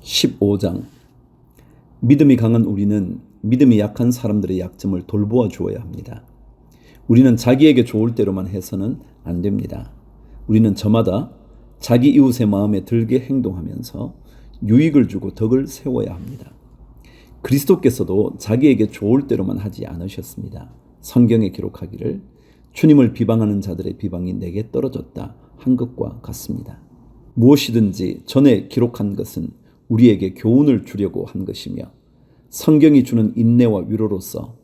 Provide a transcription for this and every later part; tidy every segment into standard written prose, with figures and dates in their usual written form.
15장. 믿음이 강한 우리는 믿음이 약한 사람들의 약점을 돌보아 주어야 합니다. 우리는 자기에게 좋을 대로만 해서는 안 됩니다. 우리는 저마다 자기 이웃의 마음에 들게 행동하면서 유익을 주고 덕을 세워야 합니다. 그리스도께서도 자기에게 좋을 대로만 하지 않으셨습니다. 성경에 기록하기를 주님을 비방하는 자들의 비방이 내게 떨어졌다 한 것과 같습니다. 무엇이든지 전에 기록한 것은 우리에게 교훈을 주려고 한 것이며 성경이 주는 인내와 위로로서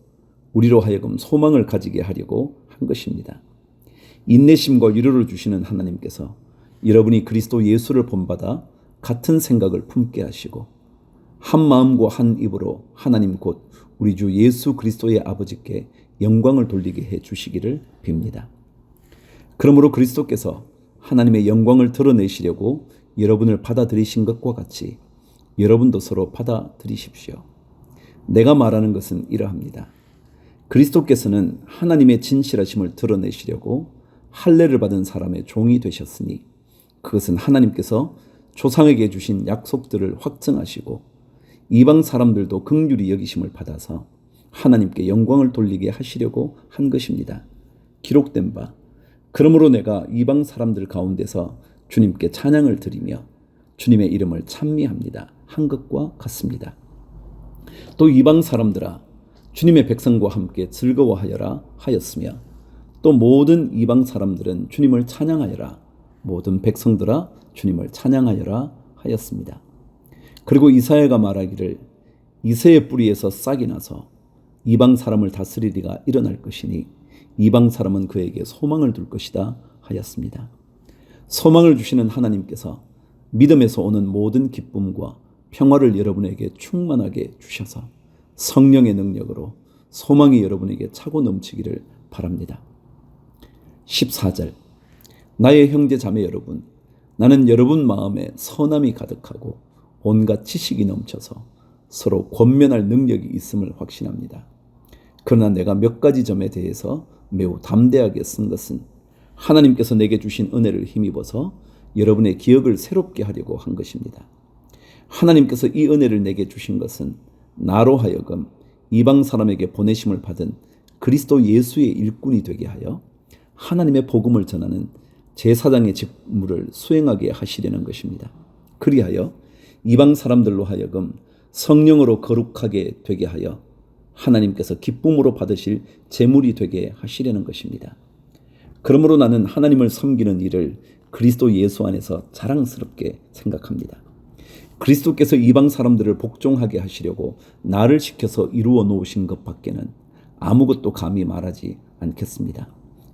우리로 하여금 소망을 가지게 하려고 한 것입니다. 인내심과 위로를 주시는 하나님께서 여러분이 그리스도 예수를 본받아 같은 생각을 품게 하시고 한 마음과 한 입으로 하나님 곧 우리 주 예수 그리스도의 아버지께 영광을 돌리게 해 주시기를 빕니다. 그러므로 그리스도께서 하나님의 영광을 드러내시려고 여러분을 받아들이신 것과 같이 여러분도 서로 받아들이십시오. 내가 말하는 것은 이러합니다. 그리스도께서는 하나님의 진실하심을 드러내시려고 할례를 받은 사람의 종이 되셨으니 그것은 하나님께서 조상에게 주신 약속들을 확증하시고 이방 사람들도 긍휼히 여기심을 받아서 하나님께 영광을 돌리게 하시려고 한 것입니다. 기록된 바 그러므로 내가 이방 사람들 가운데서 주님께 찬양을 드리며 주님의 이름을 찬미합니다 한 것과 같습니다. 또 이방 사람들아 주님의 백성과 함께 즐거워하여라 하였으며 또 모든 이방 사람들은 주님을 찬양하여라 모든 백성들아 주님을 찬양하여라 하였습니다. 그리고 이사야가 말하기를 이새의 뿌리에서 싹이 나서 이방 사람을 다스리리가 일어날 것이니 이방 사람은 그에게 소망을 둘 것이다 하였습니다. 소망을 주시는 하나님께서 믿음에서 오는 모든 기쁨과 평화를 여러분에게 충만하게 주셔서 성령의 능력으로 소망이 여러분에게 차고 넘치기를 바랍니다. 14절. 나의 형제 자매 여러분, 나는 여러분 마음에 선함이 가득하고 온갖 지식이 넘쳐서 서로 권면할 능력이 있음을 확신합니다. 그러나 내가 몇 가지 점에 대해서 매우 담대하게 쓴 것은 하나님께서 내게 주신 은혜를 힘입어서 여러분의 기억을 새롭게 하려고 한 것입니다. 하나님께서 이 은혜를 내게 주신 것은 나로 하여금 이방 사람에게 보내심을 받은 그리스도 예수의 일꾼이 되게 하여 하나님의 복음을 전하는 제사장의 직무를 수행하게 하시려는 것입니다. 그리하여 이방 사람들로 하여금 성령으로 거룩하게 되게 하여 하나님께서 기쁨으로 받으실 제물이 되게 하시려는 것입니다. 그러므로 나는 하나님을 섬기는 일을 그리스도 예수 안에서 자랑스럽게 생각합니다. 그리스도께서 이방 사람들을 복종하게 하시려고 나를 시켜서 이루어 놓으신 것 밖에는 아무것도 감히 말하지 않겠습니다.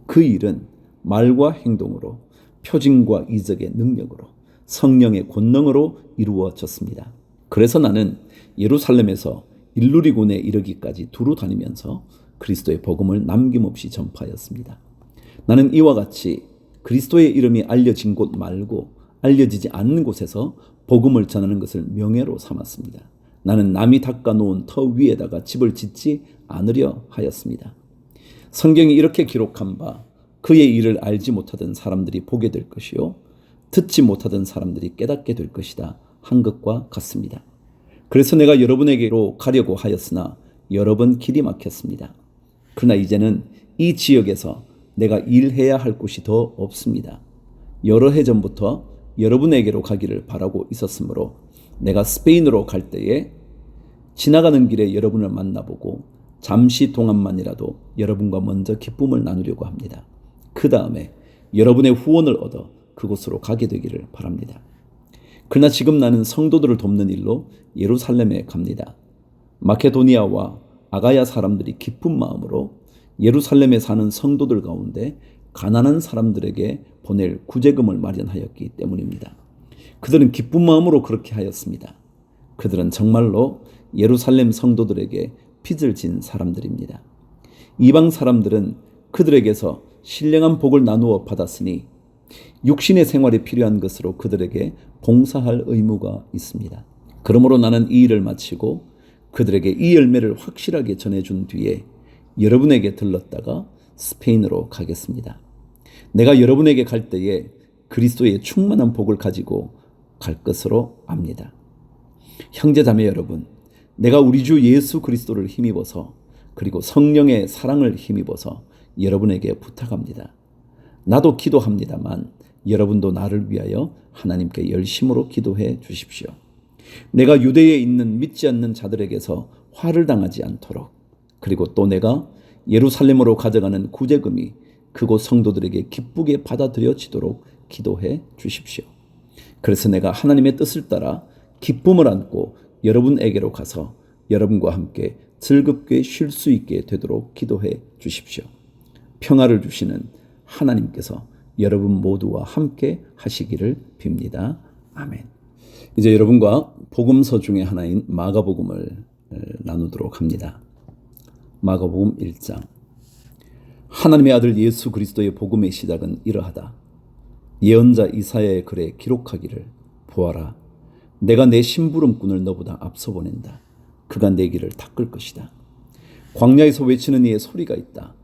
그 일은 말과 행동으로 표징과 이적의 능력으로 성령의 권능으로 이루어졌습니다. 그래서 나는 예루살렘에서 일루리곤에 이르기까지 두루 다니면서 그리스도의 복음을 남김없이 전파하였습니다. 나는 이와 같이 그리스도의 이름이 알려진 곳 말고 알려지지 않는 곳에서 복음을 전하는 것을 명예로 삼았습니다. 나는 남이 닦아놓은 터 위에다가 집을 짓지 않으려 하였습니다. 성경이 이렇게 기록한 바 그의 일을 알지 못하던 사람들이 보게 될 것이요 듣지 못하던 사람들이 깨닫게 될 것이다 한 것과 같습니다. 그래서 내가 여러분에게로 가려고 하였으나 여러 번 길이 막혔습니다. 그러나 이제는 이 지역에서 내가 일해야 할 곳이 더 없습니다. 여러 해 전부터 여러분에게로 가기를 바라고 있었으므로 내가 스페인으로 갈 때에 지나가는 길에 여러분을 만나보고 잠시 동안만이라도 여러분과 먼저 기쁨을 나누려고 합니다. 그 다음에 여러분의 후원을 얻어 그곳으로 가게 되기를 바랍니다. 그러나 지금 나는 성도들을 돕는 일로 예루살렘에 갑니다. 마케도니아와 아가야 사람들이 기쁜 마음으로 예루살렘에 사는 성도들 가운데 가난한 사람들에게 보낼 구제금을 마련하였기 때문입니다. 그들은 기쁜 마음으로 그렇게 하였습니다. 그들은 정말로 예루살렘 성도들에게 빚을 진 사람들입니다. 이방 사람들은 그들에게서 신령한 복을 나누어 받았으니 육신의 생활에 필요한 것으로 그들에게 봉사할 의무가 있습니다. 그러므로 나는 이 일을 마치고 그들에게 이 열매를 확실하게 전해준 뒤에 여러분에게 들렀다가 스페인으로 가겠습니다. 내가 여러분에게 갈 때에 그리스도의 충만한 복을 가지고 갈 것으로 압니다. 형제자매 여러분, 내가 우리 주 예수 그리스도를 힘입어서 그리고 성령의 사랑을 힘입어서 여러분에게 부탁합니다. 나도 기도합니다만 여러분도 나를 위하여 하나님께 열심으로 기도해 주십시오. 내가 유대에 있는 믿지 않는 자들에게서 화를 당하지 않도록, 그리고 또 내가 예루살렘으로 가져가는 구제금이 그곳 성도들에게 기쁘게 받아들여지도록 기도해 주십시오. 그래서 내가 하나님의 뜻을 따라 기쁨을 안고 여러분에게로 가서 여러분과 함께 즐겁게 쉴 수 있게 되도록 기도해 주십시오. 평화를 주시는 하나님께서 여러분 모두와 함께 하시기를 빕니다. 아멘. 이제 여러분과 복음서 중에 하나인 마가복음을 나누도록 합니다. 마가복음 1장. 하나님의 아들 예수 그리스도의 복음의 시작은 이러하다. 예언자 이사야의 글에 기록하기를, 보아라, 내가 내 심부름꾼을 너보다 앞서 보낸다. 그가 내 길을 닦을 것이다. 광야에서 외치는 이의 소리가 있다.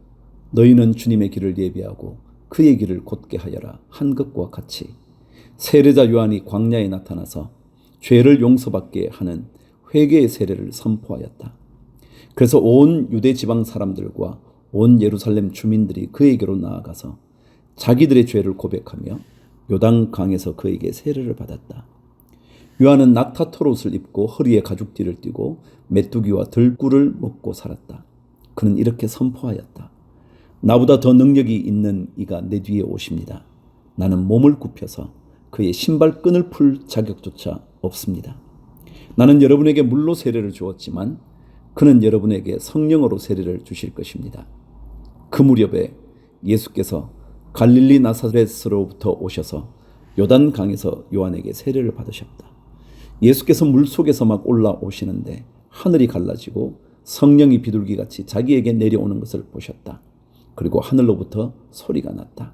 너희는 주님의 길을 예비하고 그의 길을 곧게 하여라 한 것과 같이 세례자 요한이 광야에 나타나서 죄를 용서받게 하는 회개의 세례를 선포하였다. 그래서 온 유대 지방 사람들과 온 예루살렘 주민들이 그에게로 나아가서 자기들의 죄를 고백하며 요단 강에서 그에게 세례를 받았다. 요한은 낙타털 옷을 입고 허리에 가죽띠를 띠고 메뚜기와 들꿀을 먹고 살았다. 그는 이렇게 선포하였다. 나보다 더 능력이 있는 이가 내 뒤에 오십니다. 나는 몸을 굽혀서 그의 신발끈을 풀 자격조차 없습니다. 나는 여러분에게 물로 세례를 주었지만 그는 여러분에게 성령으로 세례를 주실 것입니다. 그 무렵에 예수께서 갈릴리 나사렛으로부터 오셔서 요단 강에서 요한에게 세례를 받으셨다. 예수께서 물속에서 막 올라오시는데 하늘이 갈라지고 성령이 비둘기같이 자기에게 내려오는 것을 보셨다. 그리고 하늘로부터 소리가 났다.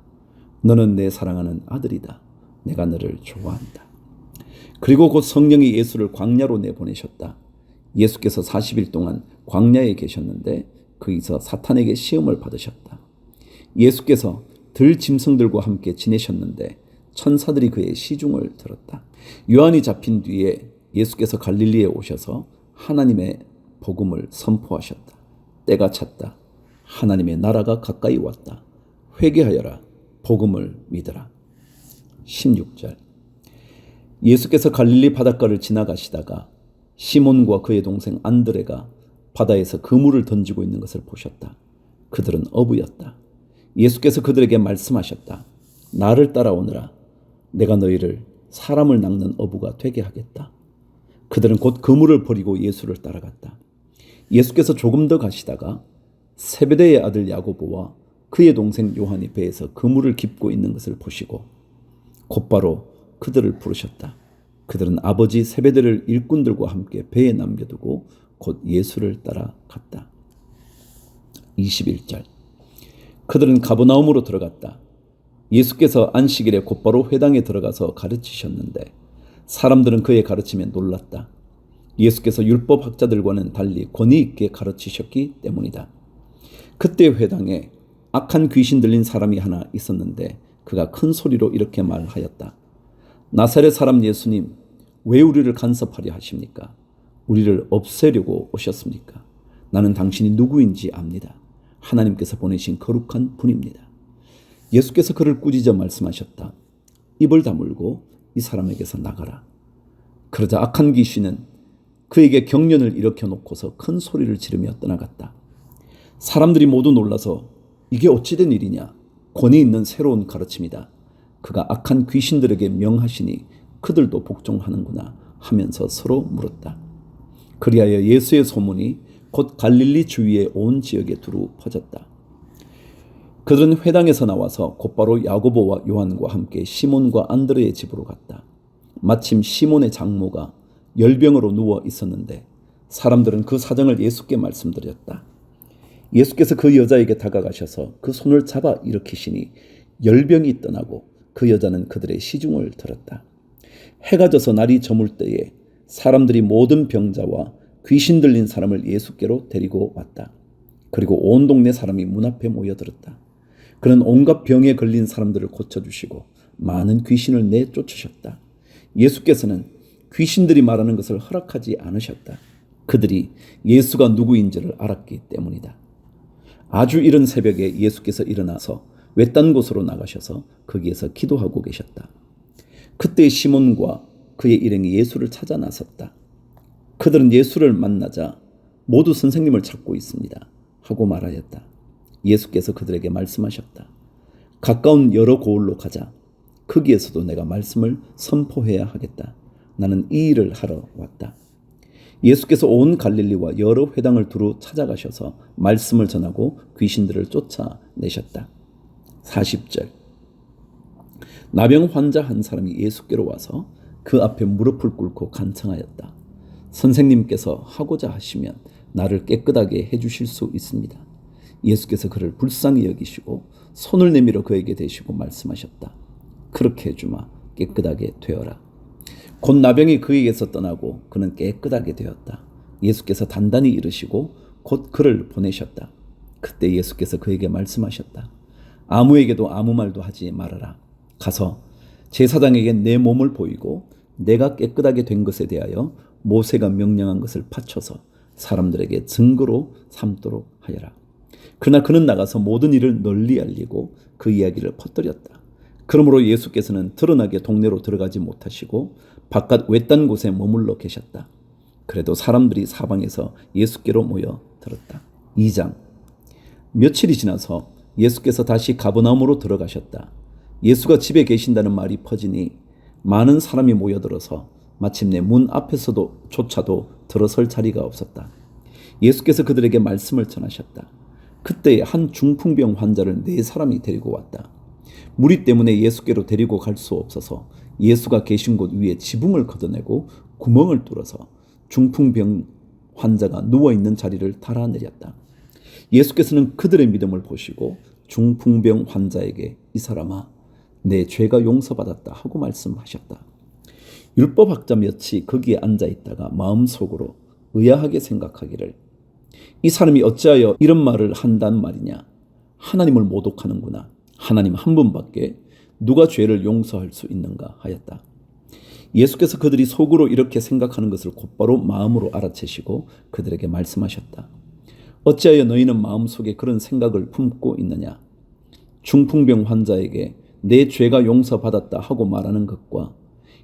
너는 내 사랑하는 아들이다. 내가 너를 좋아한다. 그리고 곧 성령이 예수를 광야로 내보내셨다. 예수께서 40일 동안 광야에 계셨는데 거기서 사탄에게 시험을 받으셨다. 예수께서 들짐승들과 함께 지내셨는데 천사들이 그의 시중을 들었다. 요한이 잡힌 뒤에 예수께서 갈릴리에 오셔서 하나님의 복음을 선포하셨다. 때가 찼다. 하나님의 나라가 가까이 왔다. 회개하여라. 복음을 믿으라. 16절. 예수께서 갈릴리 바닷가를 지나가시다가 시몬과 그의 동생 안드레가 바다에서 그물을 던지고 있는 것을 보셨다. 그들은 어부였다. 예수께서 그들에게 말씀하셨다. 나를 따라오너라. 내가 너희를 사람을 낚는 어부가 되게 하겠다. 그들은 곧 그물을 버리고 예수를 따라갔다. 예수께서 조금 더 가시다가 세베대의 아들 야고보와 그의 동생 요한이 배에서 그물을 깁고 있는 것을 보시고 곧바로 그들을 부르셨다. 그들은 아버지 세베대를 일꾼들과 함께 배에 남겨두고 곧 예수를 따라갔다. 21절. 그들은 가버나움으로 들어갔다. 예수께서 안식일에 곧바로 회당에 들어가서 가르치셨는데 사람들은 그의 가르침에 놀랐다. 예수께서 율법학자들과는 달리 권위 있게 가르치셨기 때문이다. 그때 회당에 악한 귀신 들린 사람이 하나 있었는데 그가 큰 소리로 이렇게 말하였다. 나사렛 사람 예수님, 왜 우리를 간섭하려 하십니까? 우리를 없애려고 오셨습니까? 나는 당신이 누구인지 압니다. 하나님께서 보내신 거룩한 분입니다. 예수께서 그를 꾸짖어 말씀하셨다. 입을 다물고 이 사람에게서 나가라. 그러자 악한 귀신은 그에게 경련을 일으켜 놓고서 큰 소리를 지르며 떠나갔다. 사람들이 모두 놀라서 이게 어찌된 일이냐? 권위 있는 새로운 가르침이다. 그가 악한 귀신들에게 명하시니 그들도 복종하는구나 하면서 서로 물었다. 그리하여 예수의 소문이 곧 갈릴리 주위의 온 지역에 두루 퍼졌다. 그들은 회당에서 나와서 곧바로 야고보와 요한과 함께 시몬과 안드레의 집으로 갔다. 마침 시몬의 장모가 열병으로 누워 있었는데 사람들은 그 사정을 예수께 말씀드렸다. 예수께서 그 여자에게 다가가셔서 그 손을 잡아 일으키시니 열병이 떠나고 그 여자는 그들의 시중을 들었다. 해가 져서 날이 저물 때에 사람들이 모든 병자와 귀신 들린 사람을 예수께로 데리고 왔다. 그리고 온 동네 사람이 문 앞에 모여들었다. 그는 온갖 병에 걸린 사람들을 고쳐주시고 많은 귀신을 내쫓으셨다. 예수께서는 귀신들이 말하는 것을 허락하지 않으셨다. 그들이 예수가 누구인지를 알았기 때문이다. 아주 이른 새벽에 예수께서 일어나서 외딴 곳으로 나가셔서 거기에서 기도하고 계셨다. 그때 시몬과 그의 일행이 예수를 찾아 나섰다. 그들은 예수를 만나자 모두 선생님을 찾고 있습니다 하고 말하였다. 예수께서 그들에게 말씀하셨다. 가까운 여러 고을로 가자. 거기에서도 내가 말씀을 선포해야 하겠다. 나는 이 일을 하러 왔다. 예수께서 온 갈릴리와 여러 회당을 두루 찾아가셔서 말씀을 전하고 귀신들을 쫓아내셨다. 40절. 나병 환자 한 사람이 예수께로 와서 그 앞에 무릎을 꿇고 간청하였다. 선생님께서 하고자 하시면 나를 깨끗하게 해주실 수 있습니다. 예수께서 그를 불쌍히 여기시고 손을 내밀어 그에게 대시고 말씀하셨다. 그렇게 해주마. 깨끗하게 되어라. 곧 나병이 그에게서 떠나고 그는 깨끗하게 되었다. 예수께서 단단히 이르시고 곧 그를 보내셨다. 그때 예수께서 그에게 말씀하셨다. 아무에게도 아무 말도 하지 말아라. 가서 제사장에게 내 몸을 보이고 내가 깨끗하게 된 것에 대하여 모세가 명령한 것을 바쳐서 사람들에게 증거로 삼도록 하여라. 그러나 그는 나가서 모든 일을 널리 알리고 그 이야기를 퍼뜨렸다. 그러므로 예수께서는 드러나게 동네로 들어가지 못하시고 바깥 외딴 곳에 머물러 계셨다. 그래도 사람들이 사방에서 예수께로 모여 들었다. 2장. 며칠이 지나서 예수께서 다시 가버나움으로 들어가셨다. 예수가 집에 계신다는 말이 퍼지니 많은 사람이 모여들어서 마침내 문 앞에서도 조차도 들어설 자리가 없었다. 예수께서 그들에게 말씀을 전하셨다. 그때 한 중풍병 환자를 4사람이 데리고 왔다. 무리 때문에 예수께로 데리고 갈 수 없어서 예수가 계신 곳 위에 지붕을 걷어내고 구멍을 뚫어서 중풍병 환자가 누워있는 자리를 달아내렸다. 예수께서는 그들의 믿음을 보시고 중풍병 환자에게 이 사람아 내 죄가 용서받았다 하고 말씀하셨다. 율법학자 몇이 거기에 앉아있다가 마음속으로 의아하게 생각하기를 이 사람이 어찌하여 이런 말을 한단 말이냐. 하나님을 모독하는구나. 하나님 한 분밖에 누가 죄를 용서할 수 있는가 하였다. 예수께서 그들이 속으로 이렇게 생각하는 것을 곧바로 마음으로 알아채시고 그들에게 말씀하셨다. 어찌하여 너희는 마음속에 그런 생각을 품고 있느냐. 중풍병 환자에게 내 죄가 용서받았다 하고 말하는 것과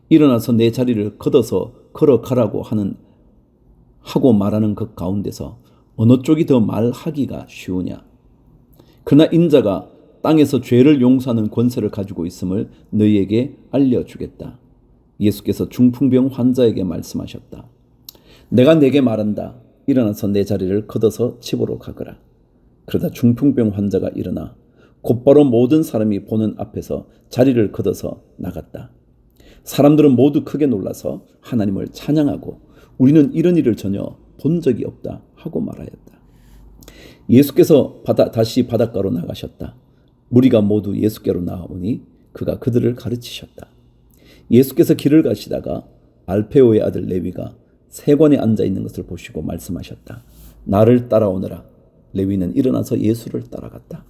일어나서 내 자리를 걷어서 걸어가라고 하고 말하는 것 가운데서 어느 쪽이 더 말하기가 쉬우냐. 그러나 인자가 땅에서 죄를 용서하는 권세를 가지고 있음을 너희에게 알려주겠다. 예수께서 중풍병 환자에게 말씀하셨다. 내가 네게 말한다. 일어나서 내 자리를 걷어서 집으로 가거라. 그러다 중풍병 환자가 일어나 곧바로 모든 사람이 보는 앞에서 자리를 걷어서 나갔다. 사람들은 모두 크게 놀라서 하나님을 찬양하고 우리는 이런 일을 전혀 본 적이 없다 하고 말하였다. 예수께서 다시 바닷가로 나가셨다. 무리가 모두 예수께로 나오니 그가 그들을 가르치셨다. 예수께서 길을 가시다가 알페오의 아들 레위가 세관에 앉아있는 것을 보시고 말씀하셨다. 나를 따라오너라. 레위는 일어나서 예수를 따라갔다.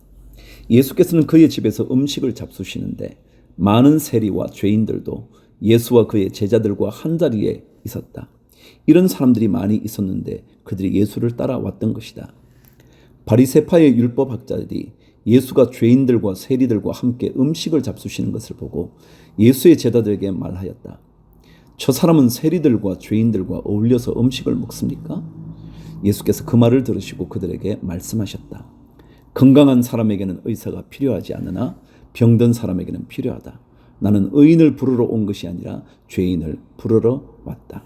예수께서는 그의 집에서 음식을 잡수시는데 많은 세리와 죄인들도 예수와 그의 제자들과 한자리에 있었다. 이런 사람들이 많이 있었는데 그들이 예수를 따라왔던 것이다. 바리새파의 율법학자들이 예수가 죄인들과 세리들과 함께 음식을 잡수시는 것을 보고 예수의 제자들에게 말하였다. 저 사람은 세리들과 죄인들과 어울려서 음식을 먹습니까? 예수께서 그 말을 들으시고 그들에게 말씀하셨다. 건강한 사람에게는 의사가 필요하지 않으나 병든 사람에게는 필요하다. 나는 의인을 부르러 온 것이 아니라 죄인을 부르러 왔다.